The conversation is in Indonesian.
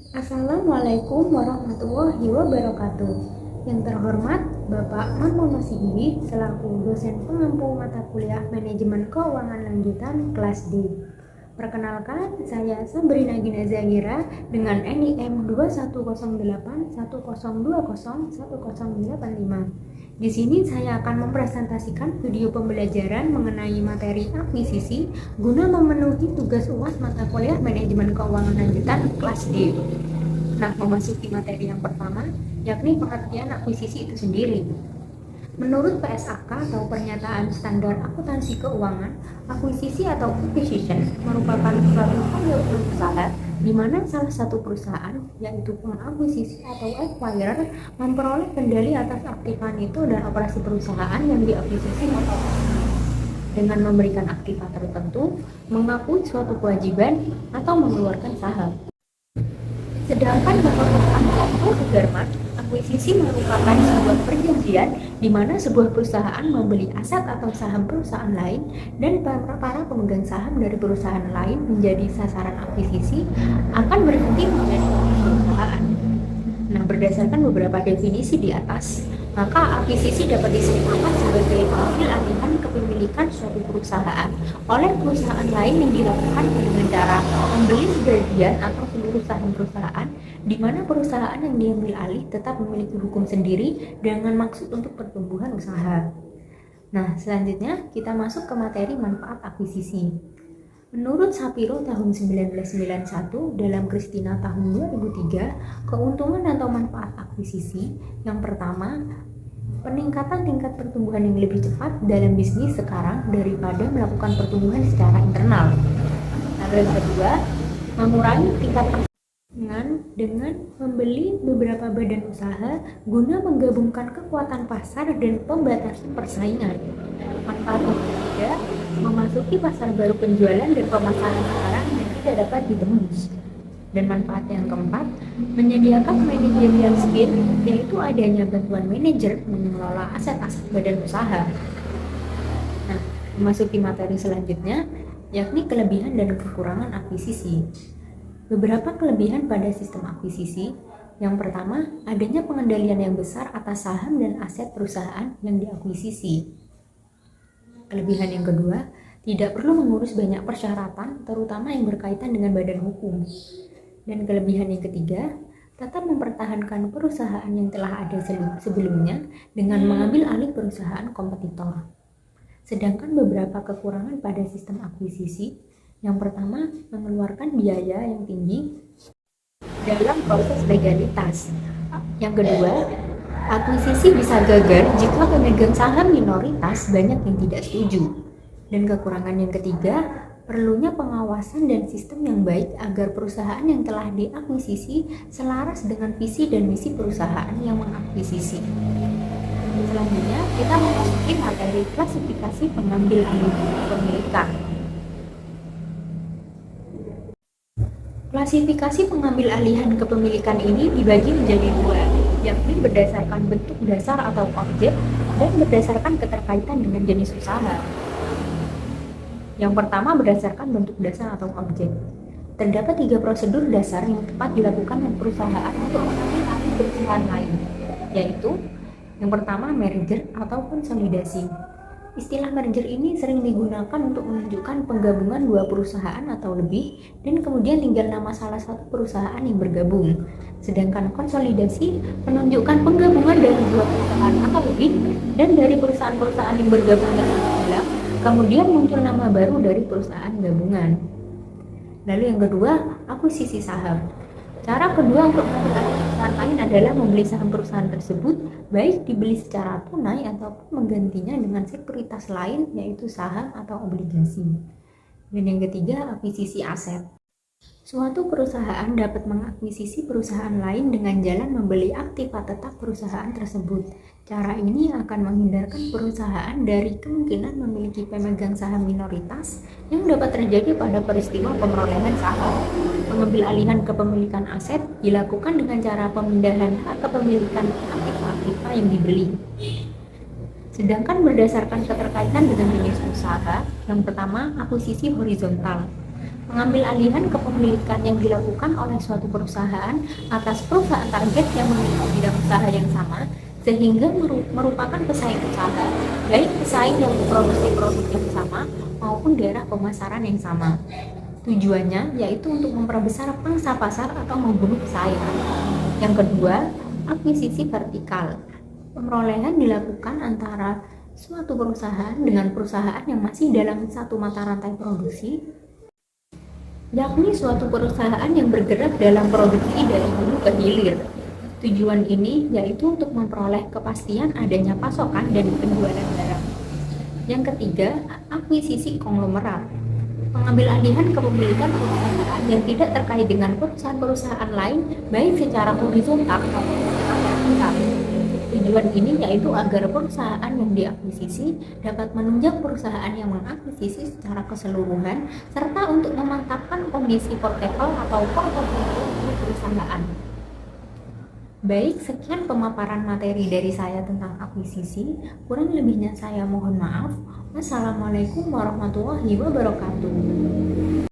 Assalamualaikum warahmatullahi wabarakatuh. Yang terhormat Bapak Mamun Nasihi selaku dosen pengampu mata kuliah Manajemen Keuangan Lanjutan kelas D. Perkenalkan, saya Sabrina Gina Zahira dengan NIM 210810201085. Di sini saya akan mempresentasikan video pembelajaran mengenai materi akuisisi guna memenuhi tugas UAS mata kuliah Manajemen Keuangan Lanjutan kelas D. Nah, memasuki materi yang pertama, yakni pengertian akuisisi itu sendiri. Menurut PSAK atau Pernyataan Standar Akuntansi Keuangan, akuisisi atau acquisition merupakan suatu pemilikan usaha di mana salah satu perusahaan, yaitu pengakuisisi atau acquirer, memperoleh kendali atas aktiva itu dan operasi perusahaan yang diakuisisi dengan memberikan aktiva tertentu, mengakui suatu kewajiban, atau mengeluarkan saham. Sedangkan menurut Anggito Sudarman, akuisisi merupakan sebuah perjanjian di mana sebuah perusahaan membeli aset atau saham perusahaan lain dan para pemegang saham dari perusahaan lain menjadi sasaran akuisisi akan berhenti menjadi perusahaan. Nah, berdasarkan beberapa definisi di atas, maka akuisisi dapat disimpulkan sebagai pengambil alihan kepemilikan suatu perusahaan oleh perusahaan lain yang dilakukan dengan cara membeli sebagian atau seluruh saham perusahaan, di mana perusahaan yang diambil alih tetap memiliki hukum sendiri dengan maksud untuk pertumbuhan usaha. Nah, selanjutnya kita masuk ke materi manfaat akuisisi. Menurut Sapiro tahun 1991 dalam Christina tahun 2003, keuntungan atau manfaat akuisisi yang pertama, peningkatan tingkat pertumbuhan yang lebih cepat dalam bisnis sekarang daripada melakukan pertumbuhan secara internal. Lalu yang kedua, mengurangi tingkat dengan membeli beberapa badan usaha guna menggabungkan kekuatan pasar dan pembatasan persaingan. Manfaat yang ketiga, memasuki pasar baru penjualan dan pemasaran sekarang yang tidak dapat ditembus. Dan manfaat yang keempat, menyediakan manajerial skill, yaitu adanya bantuan manajer mengelola aset-aset badan usaha. Nah, memasuki materi selanjutnya, yakni kelebihan dan kekurangan akuisisi. Beberapa kelebihan pada sistem akuisisi. Yang pertama, adanya pengendalian yang besar atas saham dan aset perusahaan yang diakuisisi. Kelebihan yang kedua, tidak perlu mengurus banyak persyaratan, terutama yang berkaitan dengan badan hukum. Dan kelebihan yang ketiga, tetap mempertahankan perusahaan yang telah ada sebelumnya dengan mengambil alih perusahaan kompetitor. Sedangkan beberapa kekurangan pada sistem akuisisi, yang pertama, mengeluarkan biaya yang tinggi dalam proses legalitas. Yang kedua, akuisisi bisa gagal jika pemegang saham minoritas banyak yang tidak setuju. Dan kekurangan yang ketiga, perlunya pengawasan dan sistem yang baik agar perusahaan yang telah diakuisisi selaras dengan visi dan misi perusahaan yang mengakuisisi. Selanjutnya, kita memasuki materi klasifikasi pengambil alih kepemilikan. Klasifikasi pengambil alihan kepemilikan ini dibagi menjadi dua, yakni berdasarkan bentuk dasar atau objek dan berdasarkan keterkaitan dengan jenis usaha. Yang pertama berdasarkan bentuk dasar atau objek. Terdapat 3 prosedur dasar yang tepat dilakukan oleh perusahaan untuk mengambil alih perusahaan lain, yaitu yang pertama merger atau konsolidasi. Istilah merger ini sering digunakan untuk menunjukkan penggabungan dua perusahaan atau lebih dan kemudian tinggal nama salah satu perusahaan yang bergabung. Sedangkan konsolidasi menunjukkan penggabungan dari dua perusahaan atau lebih dan dari perusahaan-perusahaan yang bergabung tersebut kemudian muncul nama baru dari perusahaan gabungan. Lalu yang kedua, akuisisi saham. Cara kedua untuk mengambil alih perusahaan lain adalah membeli saham perusahaan tersebut, baik dibeli secara tunai ataupun menggantinya dengan sekuritas lain, yaitu saham atau obligasi. Dan yang ketiga, akuisisi aset. Suatu perusahaan dapat mengakuisisi perusahaan lain dengan jalan membeli aktiva tetap perusahaan tersebut. Cara ini akan menghindarkan perusahaan dari kemungkinan memiliki pemegang saham minoritas yang dapat terjadi pada peristiwa pemerolehan saham. Pengambil alihan kepemilikan aset dilakukan dengan cara pemindahan hak kepemilikan aktiva-aktiva yang dibeli. Sedangkan berdasarkan keterkaitan dengan jenis usaha, yang pertama akuisisi horizontal. Pengambil-alihan kepemilikan yang dilakukan oleh suatu perusahaan atas perusahaan target yang memiliki bidang usaha yang sama, sehingga merupakan pesaing usaha, baik pesaing yang memproduksi produk yang sama maupun daerah pemasaran yang sama. Tujuannya yaitu untuk memperbesar pangsa pasar atau membunuh pesaing. Yang kedua, akuisisi vertikal. Pemerolehan dilakukan antara suatu perusahaan dengan perusahaan yang masih dalam satu mata rantai produksi, yakni suatu perusahaan yang bergerak dalam produksi dari hulu ke hilir. Tujuan ini yaitu untuk memperoleh kepastian adanya pasokan dan penjualan barang. Yang ketiga, akuisisi konglomerat. Pengambil-alihan kepemilikan perusahaan yang tidak terkait dengan perusahaan-perusahaan lain, baik secara horizontal maupun secara vertikal. Tujuan ini yaitu agar perusahaan yang diakuisisi dapat menunjang perusahaan yang mengakuisisi secara keseluruhan, serta untuk memantapkan kondisi portfolio atau portofolio perusahaan. Baik, sekian pemaparan materi dari saya tentang akuisisi. Kurang lebihnya saya mohon maaf. Wassalamualaikum warahmatullahi wabarakatuh.